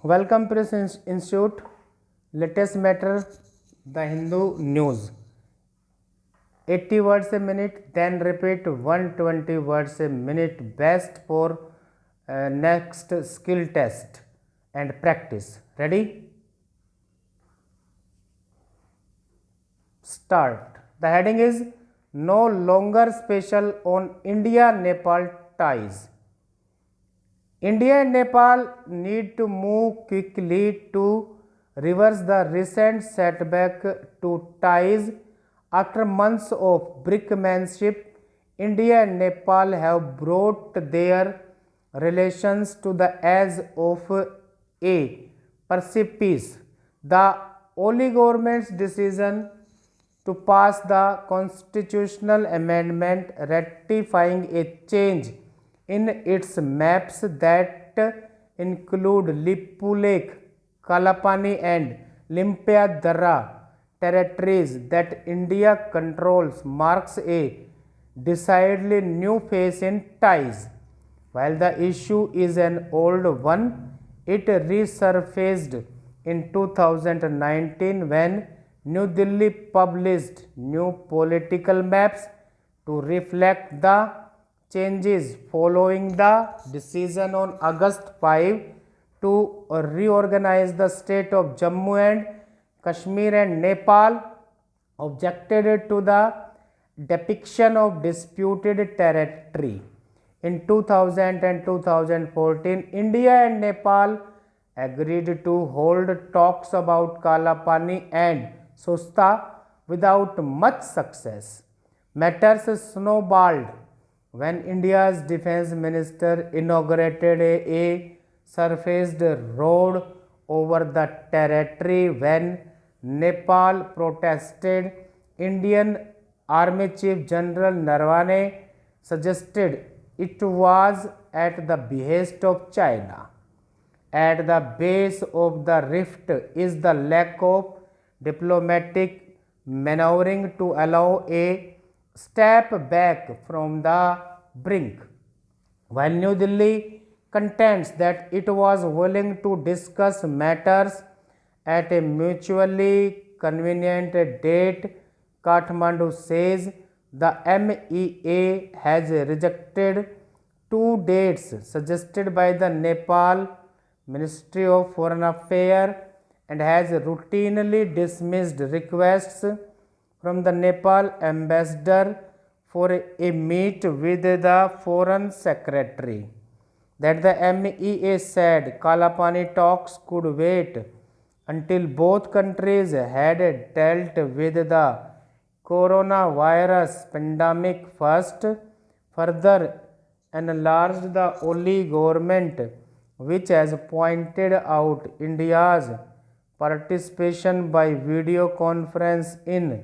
Welcome Press Institute. Latest matter, The Hindu News. 80 words a minute, then repeat 120 words a minute. Best for next skill test and practice. Ready? Start. The heading is No Longer Special on India-Nepal Ties. India and Nepal need to move quickly to reverse the recent setback to ties. After months of brinkmanship, India and Nepal have brought their relations to the edge of a precipice. The Oli government's decision to pass the constitutional amendment ratifying a change in its maps that include Lipulekh, Kalapani and Limpiadara territories that India controls marks a decidedly new phase in ties. While the issue is an old one, it resurfaced in 2019 when New Delhi published new political maps to reflect the changes following the decision on August 5 to reorganize the state of Jammu and Kashmir, and Nepal objected to the depiction of disputed territory. In 2000 and 2014, India and Nepal agreed to hold talks about Kalapani and Susta without much success. Matters snowballed when India's defense minister inaugurated a surfaced road over the territory when Nepal protested. Indian Army Chief General Narawane suggested it was at the behest of China. At the base of the rift is the lack of diplomatic maneuvering to allow a step back from the brink. While New Delhi contends that it was willing to discuss matters at a mutually convenient date, Kathmandu says the MEA has rejected two dates suggested by the Nepal Ministry of Foreign Affairs and has routinely dismissed requests from the Nepal ambassador for a meet with the foreign secretary. That the MEA said Kalapani talks could wait until both countries had dealt with the coronavirus pandemic first. Further enlarged the Oli government, which has pointed out India's participation by video conference in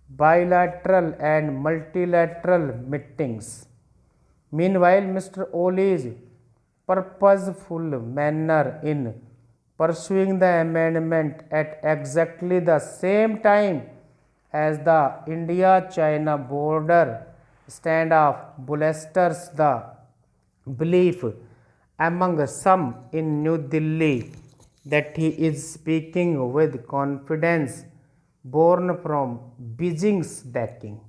bilateral and multilateral meetings. Meanwhile, Mr. Oli's purposeful manner in pursuing the amendment at exactly the same time as the India-China border standoff bolsters the belief among some in New Delhi that he is speaking with confidence born from Beijing's backing.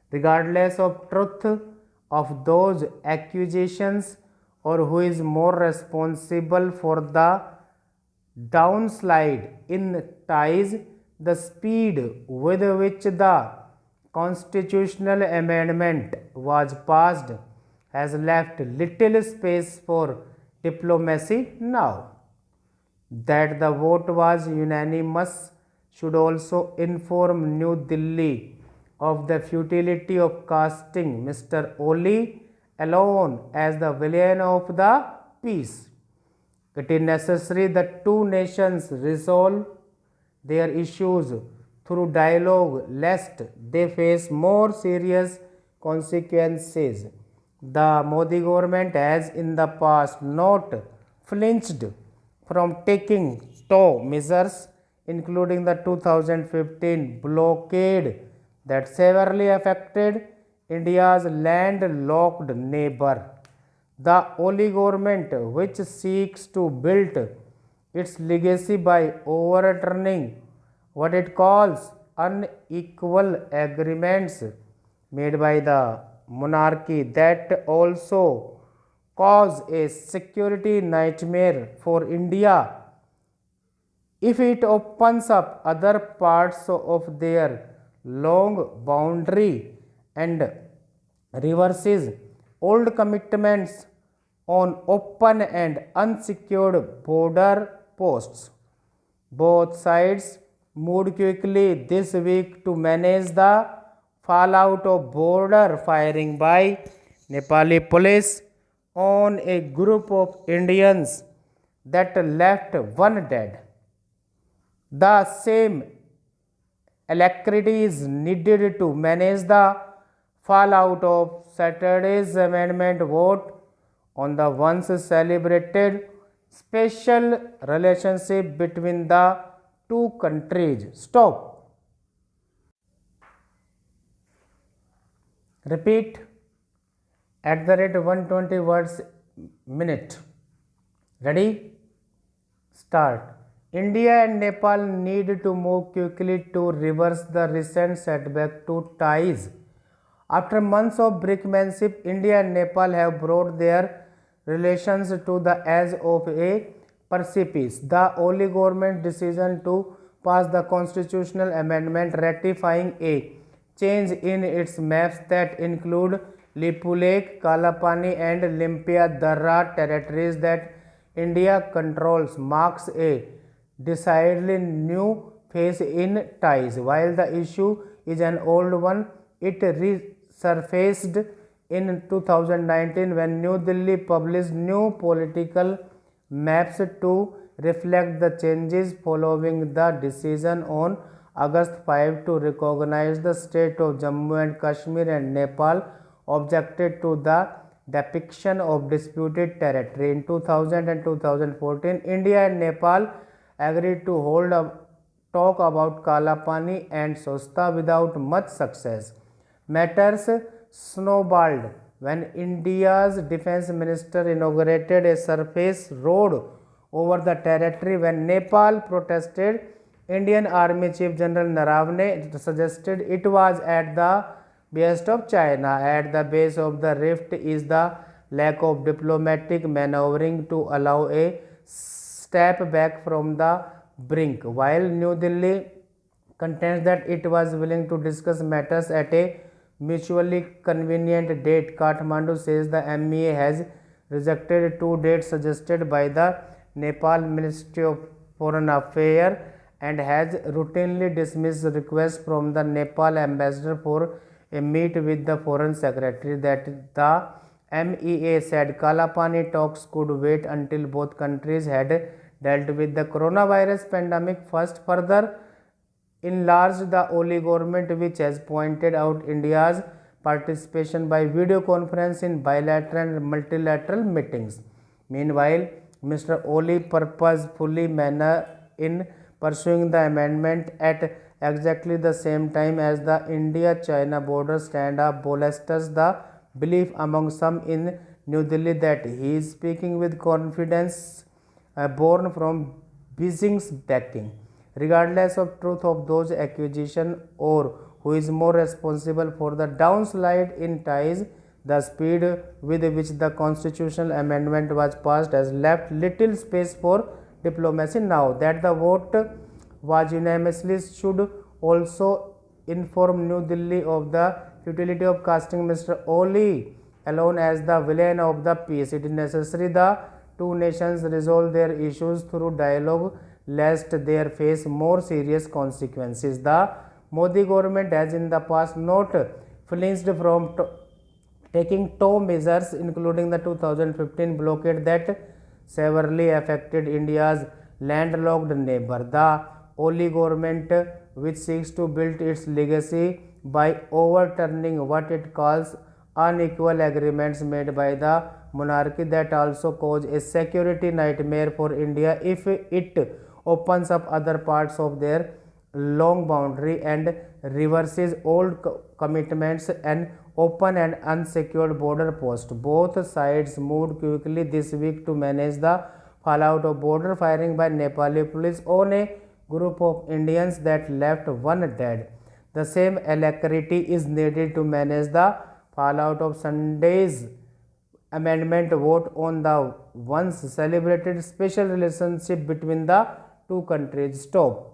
Regardless of truth of those accusations or who is more responsible for the downslide in ties, the speed with which the constitutional amendment was passed has left little space for diplomacy now. That the vote was unanimous should also inform New Delhi of the futility of casting Mr. Oli alone as the villain of the peace. It is necessary that two nations resolve their issues through dialogue lest they face more serious consequences. The Modi government has in the past not flinched from taking tough measures, including the 2015 blockade that severely affected India's landlocked neighbor. The Oli government, which seeks to build its legacy by overturning what it calls unequal agreements made by the monarchy that also cause a security nightmare for India if it opens up other parts of their long boundary and reverses old commitments on open and unsecured border posts. Both sides moved quickly this week to manage the fallout of border firing by Nepali police on a group of Indians that left one dead. The same alacrity is needed to manage the fallout of Saturday's amendment vote on the once celebrated special relationship between the two countries. Stop. Repeat at the rate 120 words minute. Ready? Start. India and Nepal need to move quickly to reverse the recent setback to ties. After months of brinkmanship, India and Nepal have brought their relations to the edge of a precipice. The Oli government's decision to pass the constitutional amendment ratifying a change in its maps that include Lipulekh, Kalapani and Limpia Darra territories that India controls marks a decidedly new phase in ties. While the issue is an old one, it resurfaced in 2019 when New Delhi published new political maps to reflect the changes following the decision on August 5 to recognize the state of Jammu and Kashmir, and Nepal objected to the depiction of disputed territory. In 2000 and 2014, India and Nepal agreed to hold a talk about Kalapani and Sosta without much success. Matters snowballed when India's defense minister inaugurated a surface road over the territory. When Nepal protested, Indian Army Chief General Naravane suggested it was at the behest of China. At the base of the rift is the lack of diplomatic maneuvering to allow a step back from the brink. While New Delhi contends that it was willing to discuss matters at a mutually convenient date, Kathmandu says the MEA has rejected two dates suggested by the Nepal Ministry of Foreign Affairs and has routinely dismissed requests from the Nepal ambassador for a meet with the foreign secretary. That the MEA said Kalapani talks could wait until both countries had dealt with the coronavirus pandemic first. Further enlarged the Oli government, which has pointed out India's participation by video conference in bilateral and multilateral meetings. Meanwhile, Mr. Oli purposefully manner in pursuing the amendment at exactly the same time as the India-China border stand-up bolsters the belief among some in New Delhi that he is speaking with confidence born from Beijing's backing. Regardless of truth of those accusations or who is more responsible for the downslide in ties, the speed with which the constitutional amendment was passed has left little space for diplomacy. Now that the vote was unanimously, should also inform New Delhi of the futility of casting Mr. Oli alone as the villain of the peace. It is necessary the two nations resolve their issues through dialogue lest they face more serious consequences. The Modi government has in the past not flinched from taking toe measures, including the 2015 blockade that severely affected India's landlocked neighbor. The Oli government, which seeks to build its legacy by overturning what it calls unequal agreements made by the monarchy, that also cause a security nightmare for India if it opens up other parts of their long boundary and reverses old commitments and open and unsecured border posts. Both sides moved quickly this week to manage the fallout of border firing by Nepali police on a group of Indians that left one dead. The same alacrity is needed to manage the fallout of Sunday's amendment vote on the once celebrated special relationship between the two countries. Stop.